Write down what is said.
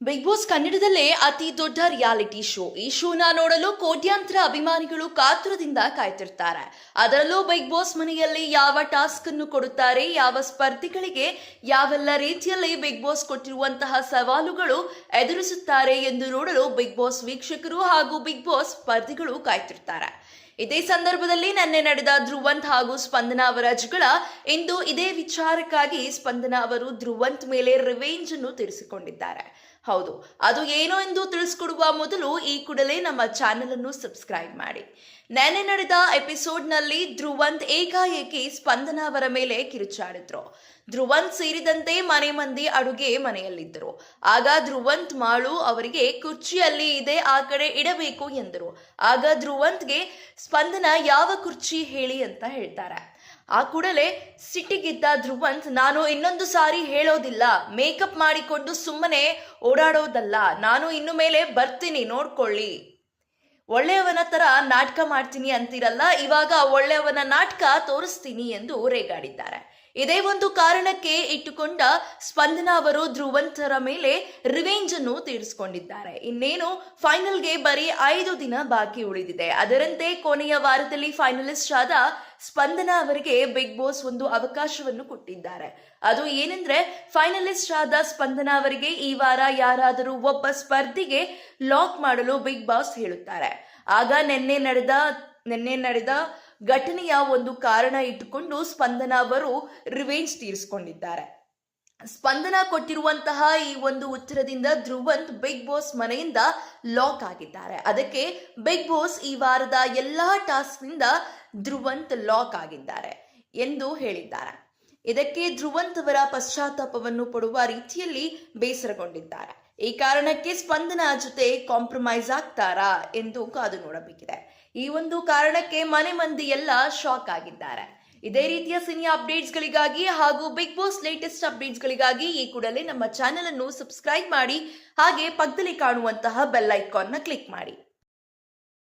Big boss ಕನ್ನಡದಲ್ಲೇ ಅತಿ ದೊಡ್ಡ ರಿಯಾಲಿಟಿ ಶೋ. ಈ ಶೋನ ನೋಡಲು ಕೋಟ್ಯಾಂತರ ಅಭಿಮಾನಿಗಳು ಕಾತುರದಿಂದ ಕಾಯ್ತಿರ್ತಾರೆ. ಅದರಲ್ಲೂ ಬಿಗ್ ಬಾಸ್ ಮನೆಯಲ್ಲಿ ಯಾವ ಟಾಸ್ಕ್ ಅನ್ನು ಕೊಡುತ್ತಾರೆ, ಯಾವ ಸ್ಪರ್ಧಿಗಳಿಗೆ ಯಾವೆಲ್ಲ ರೀತಿಯಲ್ಲಿ ಬಿಗ್ ಬಾಸ್ ಕೊಟ್ಟಿರುವಂತಹ ಸವಾಲುಗಳು ಎದುರಿಸುತ್ತಾರೆ ಎಂದು ನೋಡಲು ಬಿಗ್ ಬಾಸ್ ವೀಕ್ಷಕರು ಹಾಗೂ ಬಿಗ್ ಬಾಸ್ ಸ್ಪರ್ಧಿಗಳು ಕಾಯ್ತಿರ್ತಾರೆ. ಇದೇ ಸಂದರ್ಭದಲ್ಲಿ ನಿನ್ನೆ ನಡೆದ ಧ್ರುವಂತ್ ಹಾಗೂ ಸ್ಪಂದನಾ ಅವರ ಜಗಳ. ಇಂದು ಇದೇ ವಿಚಾರಕ್ಕಾಗಿ ಸ್ಪಂದನಾ ಅವರು ಧ್ರುವಂತ್ ಮೇಲೆ ರಿವೆಂಜ್ ಅನ್ನು ತೀರಿಸಿಕೊಂಡಿದ್ದಾರೆ. ಹೌದು, ಅದು ಏನು ಎಂದು ತಿಳಿಸಿಕೊಡುವ ಮೊದಲು ಈ ಕೂಡಲೇ ನಮ್ಮ ಚಾನೆಲ್ ಅನ್ನು ಸಬ್ಸ್ಕ್ರೈಬ್ ಮಾಡಿ. ನೆನ್ನೆ ನಡೆದ ಎಪಿಸೋಡ್ನಲ್ಲಿ ಧ್ರುವಂತ್ ಏಕಾಏಕಿ ಸ್ಪಂದನಾ ಅವರ ಮೇಲೆ ಕಿರುಚಾಡಿದ್ರು. ಧ್ರುವಂತ್ ಸೇರಿದಂತೆ ಮನೆ ಮಂದಿ ಅಡುಗೆ ಮನೆಯಲ್ಲಿದ್ದರು. ಆಗ ಧ್ರುವಂತ್ ಮಾಳು ಅವರಿಗೆ ಕುರ್ಚಿಯಲ್ಲಿ ಇದೆ, ಆ ಕಡೆ ಇಡಬೇಕು ಎಂದರು. ಆಗ ಧ್ರುವಂತ್ಗೆ ಸ್ಪಂದನಾ ಯಾವ ಕುರ್ಚಿ ಹೇಳಿ ಅಂತ ಹೇಳ್ತಾರೆ. ಆ ಕೂಡಲೇ ಸಿಟ್ಟಿಗಿದ್ದ ಧ್ರುವಂತ್, ನಾನು ಇನ್ನೊಂದು ಸಾರಿ ಹೇಳೋದಿಲ್ಲ, ಮೇಕಪ್ ಮಾಡಿಕೊಂಡು ಸುಮ್ಮನೆ ಓಡಾಡೋದಲ್ಲ, ನಾನು ಇನ್ನು ಮೇಲೆ ಬರ್ತೀನಿ ನೋಡ್ಕೊಳ್ಳಿ, ಒಳ್ಳೆಯವನ ತರ ನಾಟಕ ಮಾಡ್ತೀನಿ ಅಂತಿರಲ್ಲ, ಇವಾಗ ಒಳ್ಳೆಯವನ ನಾಟಕ ತೋರಿಸ್ತೀನಿ ಎಂದು ರೇಗಾಡಿದ್ದಾರೆ. ಇದೇ ಒಂದು ಕಾರಣಕ್ಕೆ ಇಟ್ಟುಕೊಂಡ ಸ್ಪಂದನಾ ಅವರು ಧ್ರುವಂತರ ಮೇಲೆ ರಿವೆಂಜ್ ಅನ್ನು ತೀರಿಸಿಕೊಂಡಿದ್ದಾರೆ. ಇನ್ನೇನು ಫೈನಲ್ಗೆ ಬರೀ 5 ದಿನ ಬಾಕಿ ಉಳಿದಿದೆ. ಅದರಂತೆ ಕೊನೆಯ ವಾರದಲ್ಲಿ ಫೈನಲಿಸ್ಟ್ ಆದ ಸ್ಪಂದನಾ ಅವರಿಗೆ ಬಿಗ್ ಬಾಸ್ ಒಂದು ಅವಕಾಶವನ್ನು ಕೊಟ್ಟಿದ್ದಾರೆ. ಅದು ಏನೆಂದ್ರೆ, ಫೈನಲಿಸ್ಟ್ ಆದ ಸ್ಪಂದನಾ ಅವರಿಗೆ ಈ ವಾರ ಯಾರಾದರೂ ಒಬ್ಬ ಸ್ಪರ್ಧಿಗೆ ಲಾಕ್ ಮಾಡಲು ಬಿಗ್ ಬಾಸ್ ಹೇಳುತ್ತಾರೆ. ಆಗ ನಿನ್ನೆ ನಡೆದ ಘಟನೆಯ ಒಂದು ಕಾರಣ ಇಟ್ಟುಕೊಂಡು ಸ್ಪಂದನಾ ಅವರು ರಿವೆಂಜ್ ತೀರಿಸಿಕೊಂಡಿದ್ದಾರೆ. ಸ್ಪಂದನಾ ಕೊಟ್ಟಿರುವಂತಹ ಈ ಒಂದು ಉತ್ತರದಿಂದ ಧ್ರುವಂತ್ ಬಿಗ್ ಬಾಸ್ ಮನೆಯಿಂದ ಲಾಕ್ ಆಗಿದ್ದಾರೆ. ಅದಕ್ಕೆ ಬಿಗ್ ಬಾಸ್ ಈ ವಾರದ ಎಲ್ಲಾ ಟಾಸ್ಕ್ ನಿಂದ ಧ್ರುವಂತ್ ಲಾಕ್ ಆಗಿದ್ದಾರೆ ಎಂದು ಹೇಳಿದ್ದಾರೆ. ಇದಕ್ಕೆ ಧ್ರುವಂತ್ ಅವರ ಪಶ್ಚಾತ್ತಾಪವನ್ನು ಪಡುವ ರೀತಿಯಲ್ಲಿ ಬೇಸರಗೊಂಡಿದ್ದಾರೆ. ಈ ಕಾರಣಕ್ಕೆ ಸ್ಪಂದನಾ ಜೊತೆ ಕಾಂಪ್ರಮೈಸ್ ಆಗ್ತಾರಾ ಎಂದು ಕಾದು ನೋಡಬೇಕಿದೆ. ಈ ಒಂದು ಕಾರಣಕ್ಕೆ ಮನೆ ಮಂದಿ ಎಲ್ಲ ಶಾಕ್ ಆಗಿದ್ದಾರೆ. ಇದೇ ರೀತಿಯ ಸಿನಿ ಅಪ್ಡೇಟ್ಸ್ಗಳಿಗಾಗಿ ಹಾಗೂ ಬಿಗ್ ಬಾಸ್ ಲೇಟೆಸ್ಟ್ ಅಪ್ಡೇಟ್ಸ್ಗಳಿಗಾಗಿ ಈ ಕೂಡಲೇ ನಮ್ಮ ಚಾನೆಲ್ ಅನ್ನು ಸಬ್ಸ್ಕ್ರೈಬ್ ಮಾಡಿ. ಹಾಗೆ ಪಕ್ಕದಲ್ಲಿ ಕಾಣುವಂತಹ ಬೆಲ್ ಐಕಾನ್ನ ಕ್ಲಿಕ್ ಮಾಡಿ.